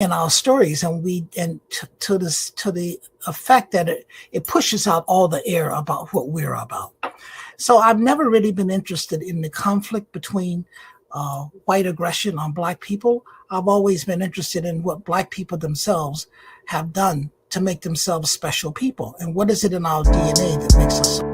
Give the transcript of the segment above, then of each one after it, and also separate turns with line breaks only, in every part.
in our stories, and to the effect that it pushes out all the air about what we're about. So I've never really been interested in the conflict between white aggression on Black people. I've always been interested in what Black people themselves have done to make themselves special people, and what is it in our DNA that makes us so.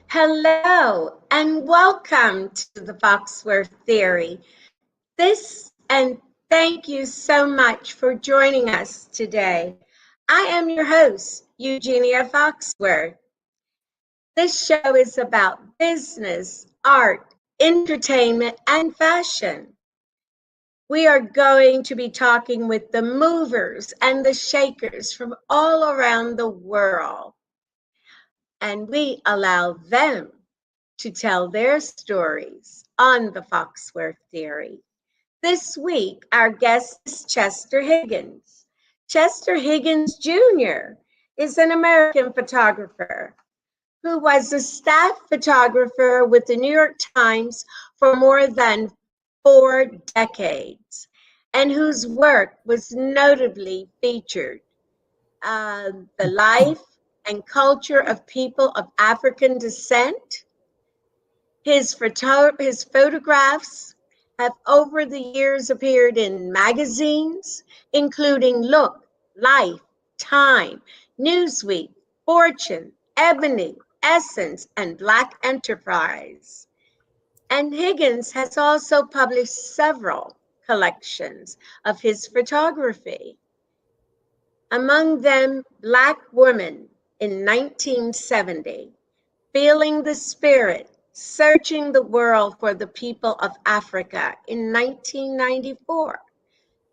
Hello, and welcome to the Foxworth Theory. Thank you so much for joining us today. I am your host, Eugenia Foxworth. This show is about business, art, entertainment, and fashion. We are going to be talking with the movers and the shakers from all around the world, and we allow them to tell their stories on the Foxworth Theory. This week, our guest is Chester Higgins. Chester Higgins Jr. is an American photographer who was a staff photographer with the New York Times for more than 4 decades, and whose work was notably featured the life and culture of people of African descent. His photographs have over the years appeared in magazines, including Look, Life, Time, Newsweek, Fortune, Ebony, Essence, and Black Enterprise. And Higgins has also published several collections of his photography. Among them, Black Woman in 1970, Feeling the Spirit, Searching the World for the People of Africa in 1994,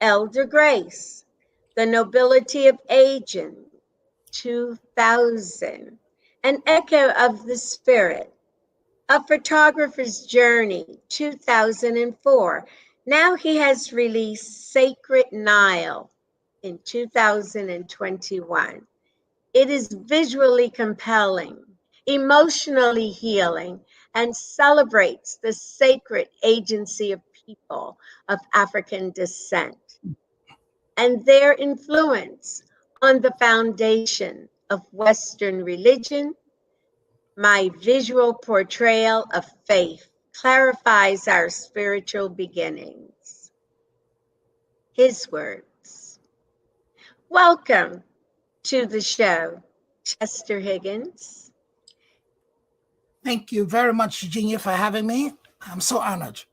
Elder Grace, The Nobility of Aging, 2000, An Echo of the Spirit, A Photographer's Journey, 2004. Now he has released Sacred Nile in 2021. It is visually compelling, emotionally healing, and celebrates the sacred agency of people of African descent and their influence on the foundation of Western religion. My visual portrayal of faith clarifies our spiritual beginnings. His words. Welcome to the show, Chester Higgins.
Thank you very much, Eugenia, for having me. I'm so honored.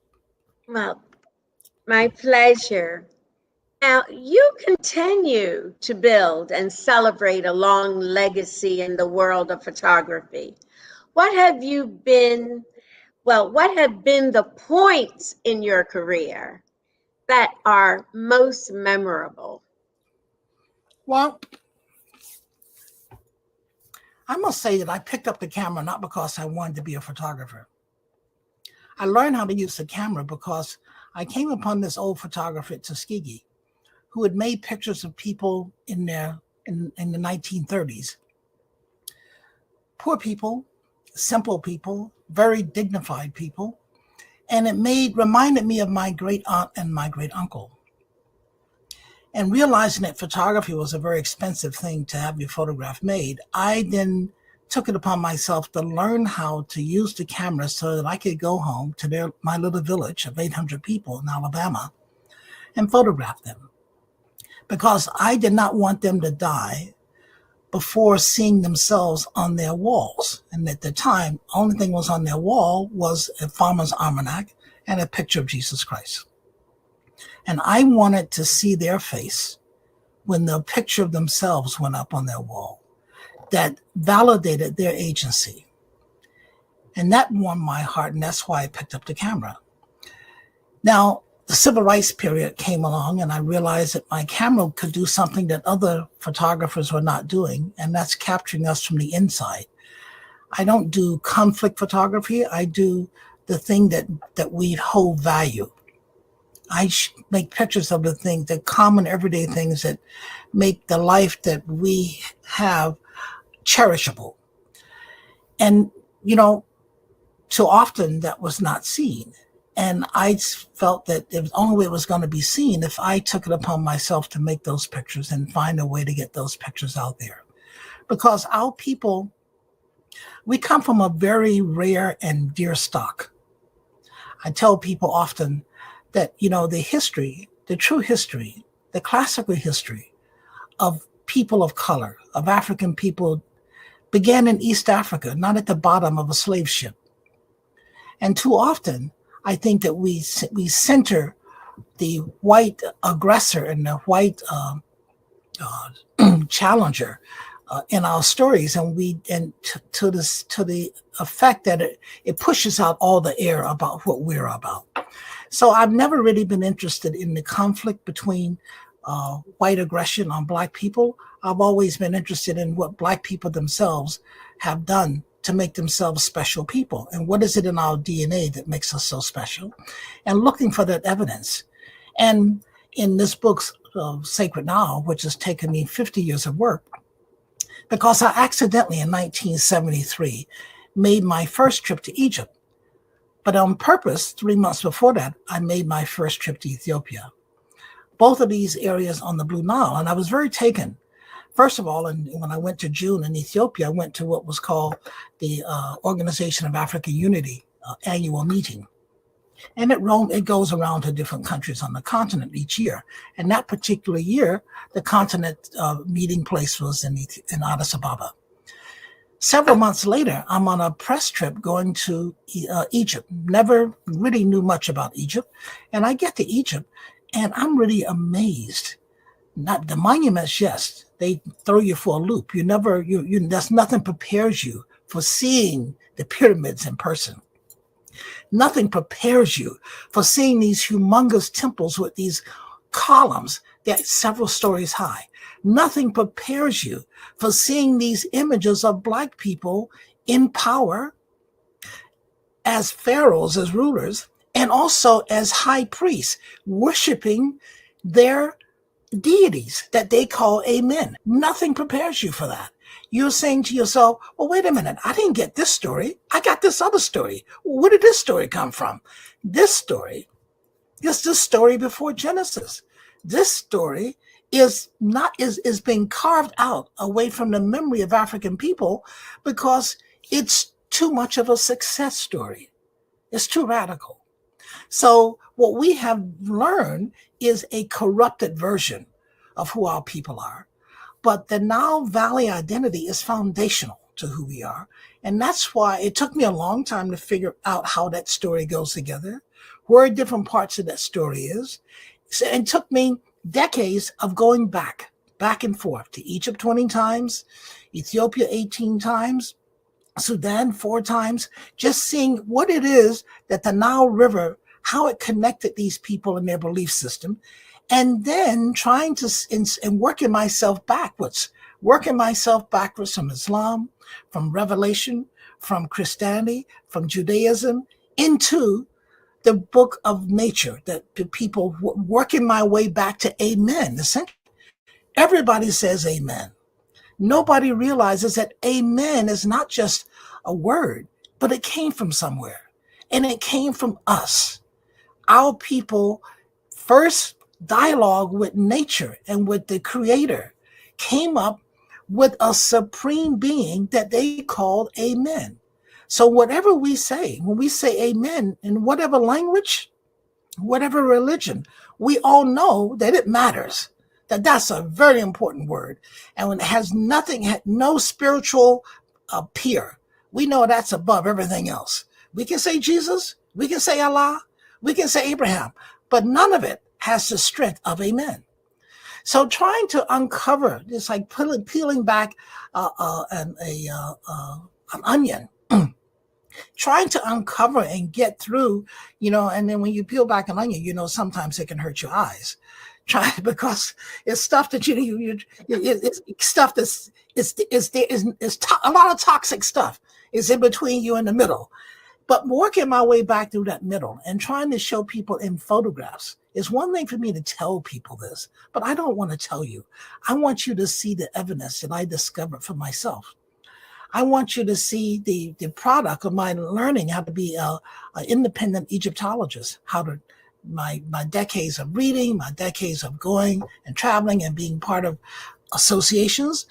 Well, my pleasure. Now, you continue to build and celebrate a long legacy in the world of photography. What have been the points in your career that are most memorable?
Well, I must say that I picked up the camera not because I wanted to be a photographer. I learned how to use the camera because I came upon this old photographer at Tuskegee who had made pictures of people in the 1930s. Poor people, simple people, very dignified people. And it reminded me of my great aunt and my great uncle. And realizing that photography was a very expensive thing to have your photograph made, I then took it upon myself to learn how to use the camera so that I could go home to my little village of 800 people in Alabama and photograph them. Because I did not want them to die before seeing themselves on their walls. And at the time, only thing was on their wall was a farmer's almanac and a picture of Jesus Christ. And I wanted to see their face when the picture of themselves went up on their wall that validated their agency. And that warmed my heart, and that's why I picked up the camera. Now, the civil rights period came along, and I realized that my camera could do something that other photographers were not doing, and that's capturing us from the inside. I don't do conflict photography. I do the thing that we hold value. I make pictures of the things, the common everyday things that make the life that we have cherishable. And, too often that was not seen. And I felt that the only way it was going to be seen if I took it upon myself to make those pictures and find a way to get those pictures out there. Because our people, we come from a very rare and dear stock. I tell people often that, the history, the true history, the classical history of people of color, of African people, began in East Africa, not at the bottom of a slave ship. And too often, I think that we center the white aggressor and the white challenger in our stories, and to the effect that it pushes out all the air about what we're about. So I've never really been interested in the conflict between white aggression on Black people. I've always been interested in what Black people themselves have done to make themselves special people. And what is it in our DNA that makes us so special? And looking for that evidence. And in this book, Sacred Now, which has taken me 50 years of work, because I accidentally in 1973 made my first trip to Egypt. But on purpose, 3 months before that, I made my first trip to Ethiopia. Both of these areas on the Blue Nile. And I was very taken. First of all, and when I went to June in Ethiopia, I went to what was called the Organization of African Unity annual meeting. And it goes around to different countries on the continent each year. And that particular year, the continent meeting place was in Addis Ababa. Several months later, I'm on a press trip going to Egypt. Never really knew much about Egypt. And I get to Egypt, and I'm really amazed. Not the monuments, yes, they throw you for a loop. There's nothing prepares you for seeing the pyramids in person. Nothing prepares you for seeing these humongous temples with these columns that are several stories high. Nothing prepares you for seeing these images of Black people in power as pharaohs, as rulers, and also as high priests, worshiping their deities that they call Amen. Nothing prepares you for that. You're saying to yourself, well, wait a minute, I didn't get this story. I got this other story. Where did this story come from? This story is the story before Genesis. This story is being carved out away from the memory of African people because it's too much of a success story. It's too radical. So what we have learned is a corrupted version of who our people are. But the Nile Valley identity is foundational to who we are. And that's why it took me a long time to figure out how that story goes together, where different parts of that story is. So it took me decades of going back and forth to Egypt 20 times, Ethiopia 18 times, Sudan 4 times, just seeing what it is that the Nile River, how it connected these people and their belief system, and then trying to, and working myself backwards from Islam, from Revelation, from Christianity, from Judaism, into the book of nature, that the people working my way back to Amen. Essentially, everybody says Amen. Nobody realizes that Amen is not just a word, but it came from somewhere. And it came from us. Our people first dialogue with nature and with the Creator came up with a supreme being that they called Amen. So whatever we say, when we say Amen in whatever language, whatever religion, we all know that it matters. That's a very important word. And when it has no spiritual peer, we know that's above everything else. We can say Jesus, we can say Allah, we can say Abraham, but none of it has the strength of a man. So trying to uncover, it's like peeling back an onion, trying to uncover and get through, and then when you peel back an onion, sometimes it can hurt your eyes. Because it's stuff that it's stuff that's a lot of toxic stuff is in between you and the middle. But working my way back through that middle and trying to show people in photographs is one thing for me to tell people this, but I don't want to tell you. I want you to see the evidence that I discovered for myself. I want you to see the product of my learning how to be an independent Egyptologist, my decades of reading, my decades of going and traveling and being part of associations,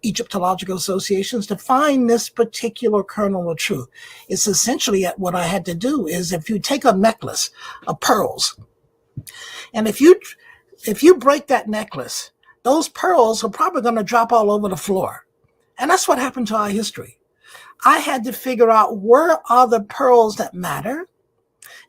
Egyptological associations, to find this particular kernel of truth. It's essentially what I had to do is, if you take a necklace of pearls, and if you break that necklace, those pearls are probably going to drop all over the floor. And that's what happened to our history. I had to figure out where are the pearls that matter,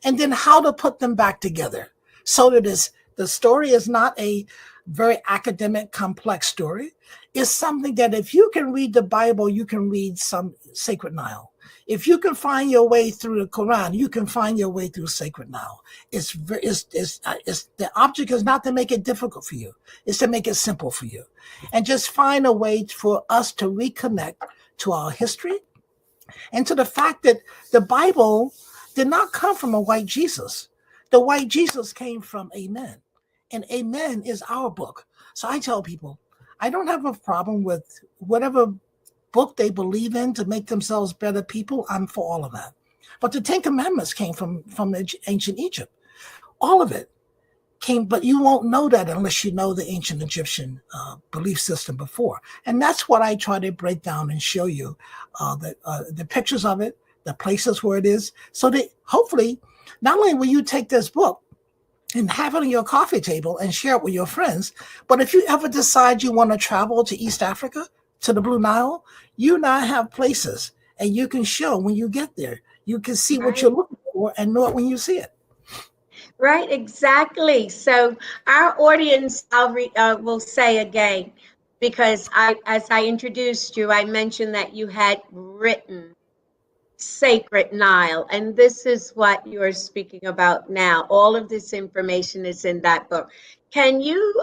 and then how to put them back together so that the story is not a very academic, complex story. It's something that if you can read the Bible, you can read some Sacred Nile. If you can find your way through the Quran, you can find your way through Sacred Nile. The object is not to make it difficult for you. It's to make it simple for you. And just find a way for us to reconnect to our history and to the fact that the Bible did not come from a white Jesus. The white Jesus came from a man. And Amen is our book. So I tell people, I don't have a problem with whatever book they believe in to make themselves better people. I'm for all of that. But the Ten Commandments came from ancient Egypt. All of it came, but you won't know that unless you know the ancient Egyptian belief system before. And that's what I try to break down and show you, the pictures of it, the places where it is, so that hopefully, not only will you take this book and have it on your coffee table and share it with your friends, but if you ever decide you want to travel to East Africa, to the Blue Nile, you now have places, and you can show when you get there. You can see what you're looking for and know it when you see it.
Right, exactly. So our audience, will say again, because as I introduced you, I mentioned that you had written Sacred Nile, and this is what you're speaking about now. All of this information is in that book. Can you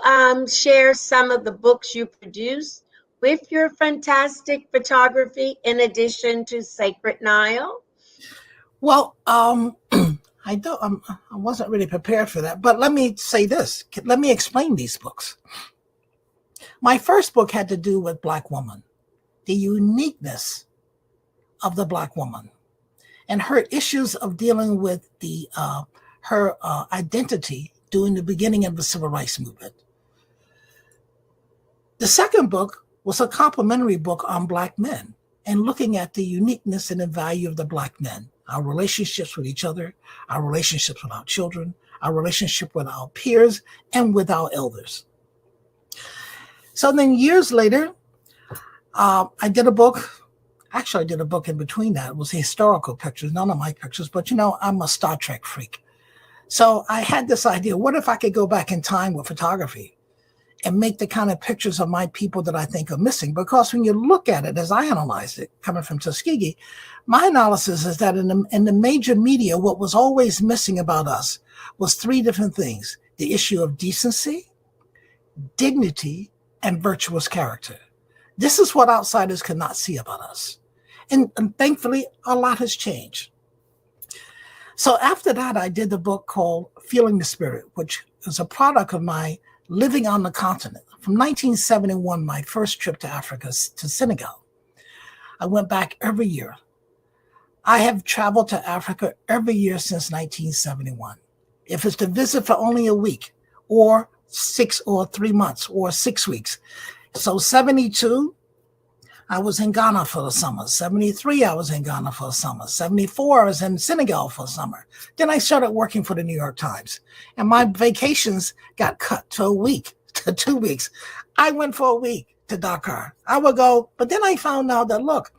share some of the books you produced with your fantastic photography in addition to Sacred Nile?
Well, I wasn't really prepared for that, but let me say this. Let me explain these books. My first book had to do with Black woman, the uniqueness of the Black woman, and her issues of dealing with her identity during the beginning of the Civil Rights Movement. The second book was a complementary book on Black men and looking at the uniqueness and the value of the Black men, our relationships with each other, our relationships with our children, our relationship with our peers, and with our elders. So then years later, I did a book. Actually, I did a book in between that. It was historical pictures, none of my pictures, but I'm a Star Trek freak. So I had this idea, what if I could go back in time with photography and make the kind of pictures of my people that I think are missing? Because when you look at it, as I analyzed it, coming from Tuskegee, my analysis is that in the major media, what was always missing about us was three different things: the issue of decency, dignity, and virtuous character. This is what outsiders cannot see about us. And thankfully, a lot has changed. So after that, I did the book called Feeling the Spirit, which is a product of my living on the continent. From 1971, my first trip to Africa, to Senegal. I went back every year. I have traveled to Africa every year since 1971. If it's to visit for only a week, or 3 months, or 6 weeks. So 72, I was in Ghana for the summer. 73, I was in Ghana for the summer. 74, I was in Senegal for the summer. Then I started working for the New York Times. And my vacations got cut to a week, to 2 weeks. I went for a week to Dakar. I would go, but then I found out that, look,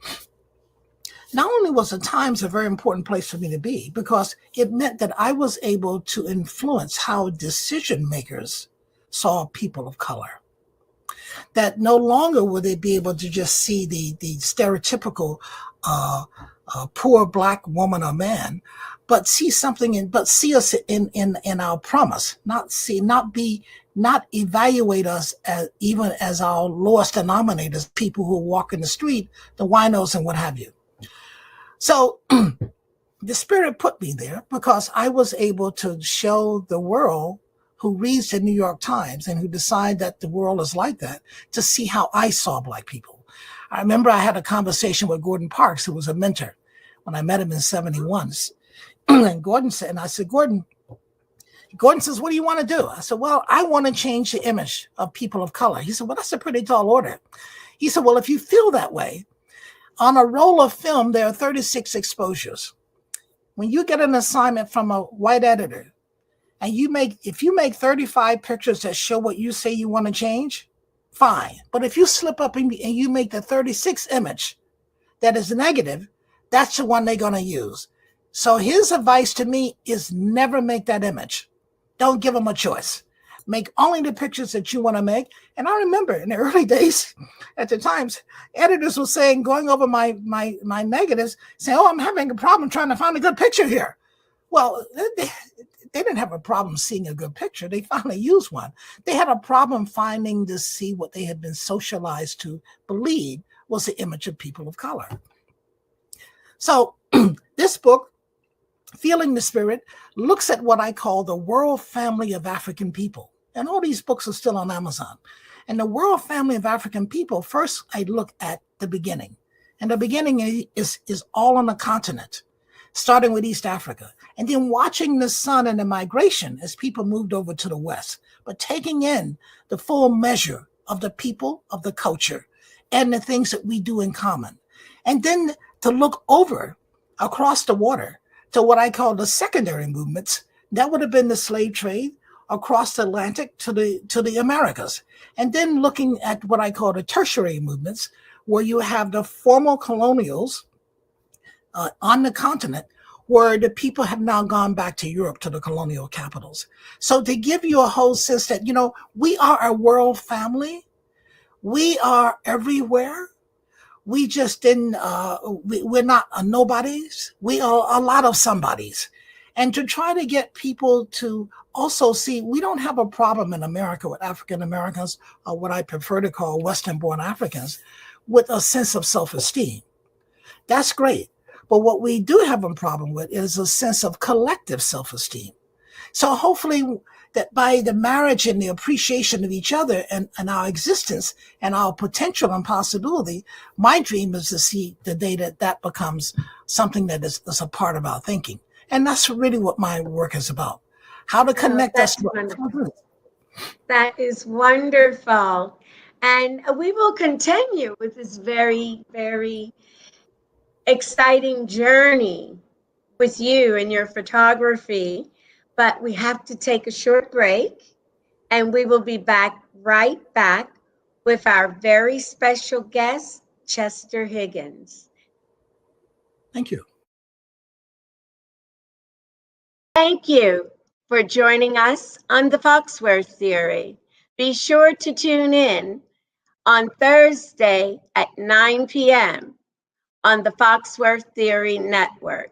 not only was the Times a very important place for me to be, because it meant that I was able to influence how decision makers saw people of color. That no longer would they be able to just see the stereotypical poor black woman or man, but see something but see us in our promise, not evaluate us as even as our lowest denominators, people who walk in the street, the winos and what have you. So the Spirit put me there because I was able to show the world who reads the New York Times and who decide that the world is like that, to see how I saw Black people. I remember I had a conversation with Gordon Parks, who was a mentor, when I met him in 71. And Gordon said, and I said, Gordon says, what do you want to do? I said, well, I want to change the image of people of color. He said, well, that's a pretty tall order. He said, well, if you feel that way, on a roll of film, there are 36 exposures. When you get an assignment from a white editor, and if you make 35 pictures that show what you say you want to change, fine. But if you slip up and you make the 36th image that is negative, that's the one they're going to use. So his advice to me is never make that image. Don't give them a choice. Make only the pictures that you want to make. And I remember in the early days, at the Times, editors were saying, going over my negatives, saying, oh, I'm having a problem trying to find a good picture here. Well, they didn't have a problem seeing a good picture. They finally used one. They had a problem finding to see what they had been socialized to believe was the image of people of color. So this book, Feeling the Spirit, looks at what I call the world family of African people. And all these books are still on Amazon. And the world family of African people, first I look at the beginning. And the beginning is all on the continent, starting with East Africa, and then watching the sun and the migration as people moved over to the West, but taking in the full measure of the people, of the culture, and the things that we do in common. And then to look over across the water to what I call the secondary movements. That would have been the slave trade across the Atlantic to the Americas. And then looking at what I call the tertiary movements, where you have the formal colonials on the continent, where the people have now gone back to Europe, to the colonial capitals. So to give you a whole sense that, we are a world family. We are everywhere. We just didn't, we're not nobodies. We are a lot of somebodies. And to try to get people to also see, we don't have a problem in America with African Americans, or what I prefer to call Western-born Africans, with a sense of self-esteem. That's great. But what we do have a problem with is a sense of collective self-esteem. So hopefully that by the marriage and the appreciation of each other and our existence and our potential and possibility, my dream is to see the day that becomes something that is a part of our thinking. And that's really what my work is about. How to connect us to
That is wonderful. And we will continue with this very, very exciting journey with you and your photography. But we have to take a short break, and we will be right back with our very special guest, Chester Higgins.
Thank you.
Thank you for joining us on the Foxworth Theory. Be sure to tune in on Thursday at 9 p.m. on the Foxworth Theory Network.